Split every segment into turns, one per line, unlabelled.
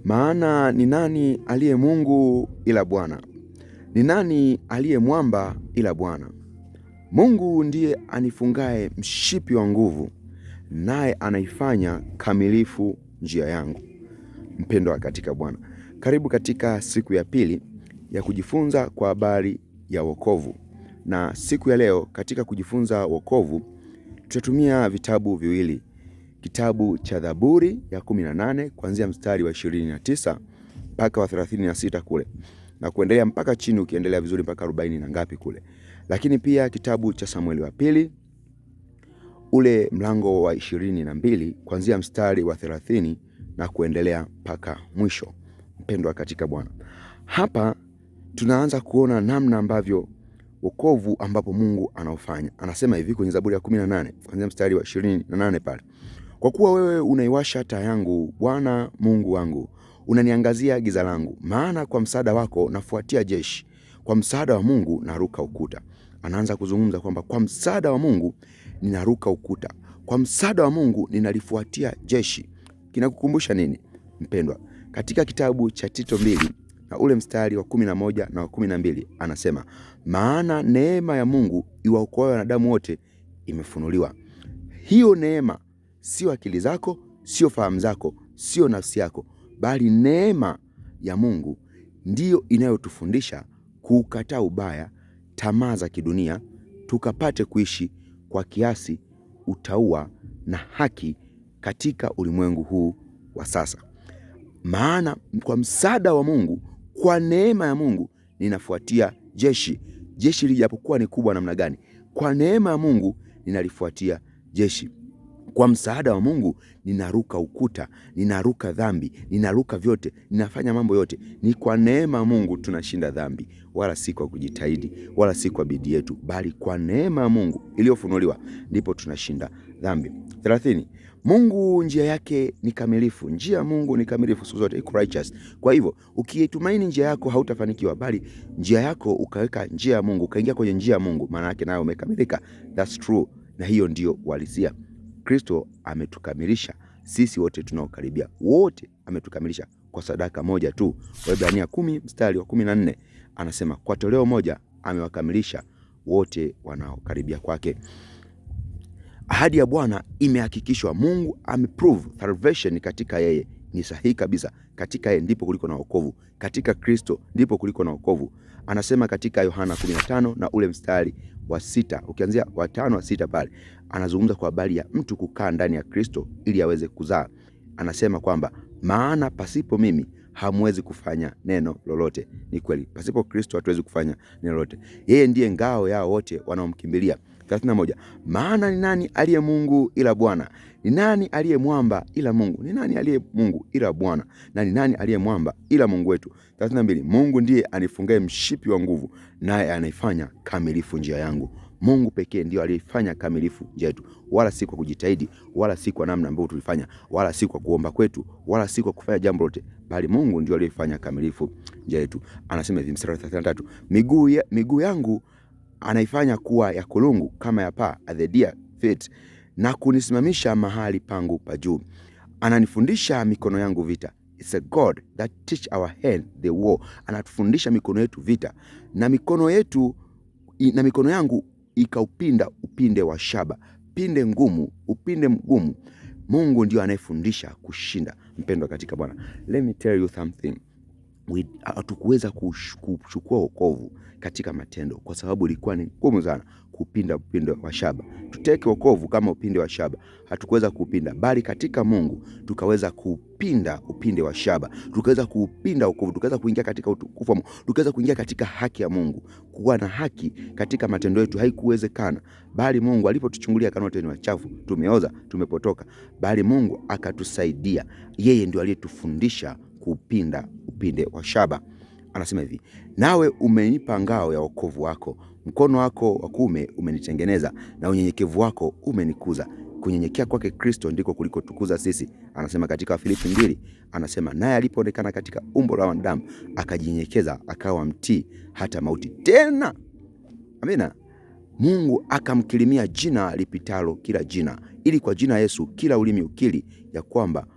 Maana ni nani aliye Mungu ila Bwana? Ni nani aliye mwamba ila Bwana? Mungu ndiye anifungaye mshipi wa nguvu, naye anaifanya kamilifu njia yangu. Mpendwa katika Bwana, karibu katika siku ya pili ya kujifunza kwa habari ya wokovu. Na siku ya leo katika kujifunza wokovu tutatumia vitabu viwili. Kitabu cha Zaburi ya 18 kuanzia mstari wa 29 mpaka wa 36 kule, na kuendelea mpaka chini, ukiendelea vizuri mpaka 40 na ngapi kule. Lakini pia kitabu cha Samueli wa pili ule mlango wa 22 kuanzia mstari wa 30 na kuendelea mpaka mwisho. Mpendwa katika Bwana, hapa tunaanza kuona namna ambavyo wokovu ambapo Mungu anaofanya. Anasema hivi kwenye Zaburi ya 18 kuanzia mstari wa 28 pale: kwa kuwa wewe unaiwasha taa yangu, Bwana Mungu wangu, unaniangazia giza langu. Maana kwa msaada wako nafuatia jeshi, kwa msaada wa Mungu naruka ukuta. Anaanza kuzungumza kwamba kwa msaada wa Mungu ninaruka ukuta, kwa msaada wa Mungu ninalifuatia jeshi. Kinakukumbusha nini mpendwa? Katika kitabu cha Tito 2 na ule mstari wa 11 na wa 12 anasema, maana neema ya Mungu iwaokoayo wanadamu wote imefunuliwa. Hiyo neema sio akili zako, sio fahamu zako, sio nafsi yako, bali neema ya Mungu ndiyo inayotufundisha kukataa ubaya, tamaa za kidunia, tukapate kuishi kwa kiasi, utauwa na haki katika ulimwengu huu wa sasa. Maana kwa msaada wa Mungu, kwa neema ya Mungu ninafuatia jeshi. Jeshi lijapokuwa ni kubwa namna gani, kwa neema ya Mungu ninalifuatia jeshi. Kwa msaada wa Mungu ninaruka ukuta, ninaruka dhambi, ninaruka vyote, ninafanya mambo yote. Ni kwa neema ya Mungu tunashinda dhambi, wala si kwa kujitahidi, wala si kwa bidii yetu, bali kwa neema ya Mungu iliyofunuliwa ndipo tunashinda dhambi. 30. Mungu njia yake ni kamilifu. Njia ya Mungu ni kamilifu siku zote, iko righteous. Kwa hivyo ukitumaini njia yako hautafanikiwa, bali njia yako ukaweka njia ya Mungu, ukaingia kwenye njia ya Mungu, maana yake nayo umekamilika. That's true. Na hiyo ndio uhalisia. Kristo ametukamilisha sisi wote tunaokaribia, wote ametukamilisha kwa sadaka moja tu. Waebrania 10 mstari wa 14 anasema, kwa toleo moja amewakamilisha wote wanaokaribia kwake. Ahadi ya Bwana imehakikishwa. Mungu ameprove salvation katika yeye ni sahihi kabisa. Katika yeye ndipo kuliko na wokovu, katika Kristo ndipo kuliko na wokovu. Anasema katika Yohana 15 na ule mstari wa 6, ukianzia wa 5 wa 6 pale, anazungumza kwa habari ya mtu kukaa ndani ya Kristo ili aweze kuzaa. Anasema kwamba maana pasipo mimi hamwezi kufanya neno lolote. Ni kweli, pasipo Kristo hatuwezi kufanya neno lolote. Yeye ndiye ngao yao wote wanaomkimbilia. 31. Maana ni nani aliye Mungu ila Bwana? Ni nani aliye mwamba ila Mungu? Ni nani aliye Mungu ila Bwana? Na ni nani aliye mwamba ila Mungu wetu? 32. Mungu ndiye anifungaye mshipi wa nguvu, naye anaifanya kamilifu njia yangu. Mungu pekee ndio aliyefanya kamilifu njia yetu, wala si kwa kujitahidi, wala si kwa namna ambayo tulifanya, wala si kwa kuomba kwetu, wala si kwa kufanya jambo lote, bali Mungu ndio aliyefanya kamilifu njia yetu. Anasema hivi mstari wa 33, miguu yangu anaifanya kuwa ya kulungu kama ya paa, the deer feet, na kunisimamisha mahali pangu pa juu. Ananifundisha mikono yangu vita. It's a God that teach our hand the war. Anatufundisha mikono yetu vita, na mikono yangu ikaupinda upinde wa shaba, upinde mgumu. Mungu ndio anayefundisha kushinda. Mpendwa katika Bwana, let me tell you something. Hatukuweza kuchukua wokovu katika matendo, kwa sababu ilikuwa ni ngumu sana kupinda upinde wa shaba. Tuteke wokovu kama upinde wa shaba, hatukuweza kupinda, bali katika Mungu tukaweza kupinda upinde wa shaba, tukaweza kupinda wokovu, tukaweza kuingia katika utukufu, tukaweza kuingia katika haki ya Mungu. Kuwa na haki katika matendo yetu haikuwezekana, bali Mungu alipotuchungulia kana wote ni wachafu, tumeoza, tumepotoka, bali Mungu akatusaidia. Yeye ndio aliyetufundisha kupinda upinde wa shaba. Anasema hivi, nawe umenipa ngao ya wokovu wako, mkono wako wa kuume umenitengeneza, na unyenyekevu wako umenikuza. Kunyenyekea kwake Kristo ndiko kuliko tukuza sisi. Anasema katika Filipi 2, anasema naye alipoonekana katika umbo la wanadamu akajinyenyekeza, akawa mtii hata mauti. Tena amina, Mungu akamkirimia jina lipitalo kila jina, ili kwa jina Yesu kila ulimi ukiri ya kwamba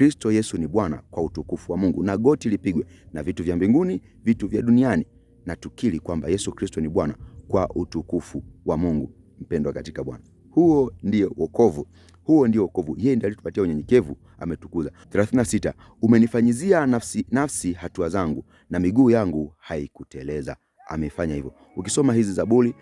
Kristo Yesu ni Bwana kwa utukufu wa Mungu, na goti lipigwe na vitu vya mbinguni, vitu vya duniani, na tukiri kwamba Yesu Kristo ni Bwana kwa utukufu wa Mungu. Mpendwa katika Bwana, huo ndio wokovu. Huo ndio wokovu. Yeye ndiye alitupatia unyenyekevu, ametukuza. 36, umenifanyizia nafsi hatua zangu, na miguu yangu haikuteleza. Amefanya hivyo. Ukisoma hizi Zaburi,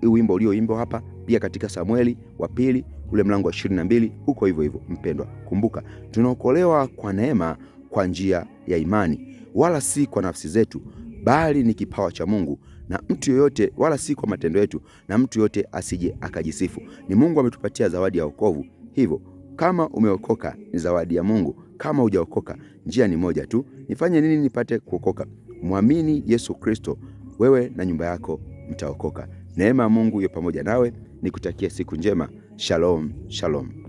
wimbo ulioimbwa hapa pia katika Samueli wa pili ule mlango wa 22, huko hivyo hivyo. Mpendwa, kumbuka tunaokolewa kwa neema kwa njia ya imani, wala si kwa nafsi zetu, bali ni kipawa cha Mungu, na mtu yoyote, wala si kwa matendo yetu, na mtu yote asije akajisifu. Ni Mungu ametupatia zawadi ya wokovu. Hivyo kama umeokoka ni zawadi ya Mungu. Kama hujaokoka, njia ni moja tu. Nifanye nini nipate kuokoka? Mwamini Yesu Kristo, wewe na nyumba yako mtaokoka. Neema ya Mungu iwe pamoja nawe. Nikutakia siku njema. Shalom, shalom.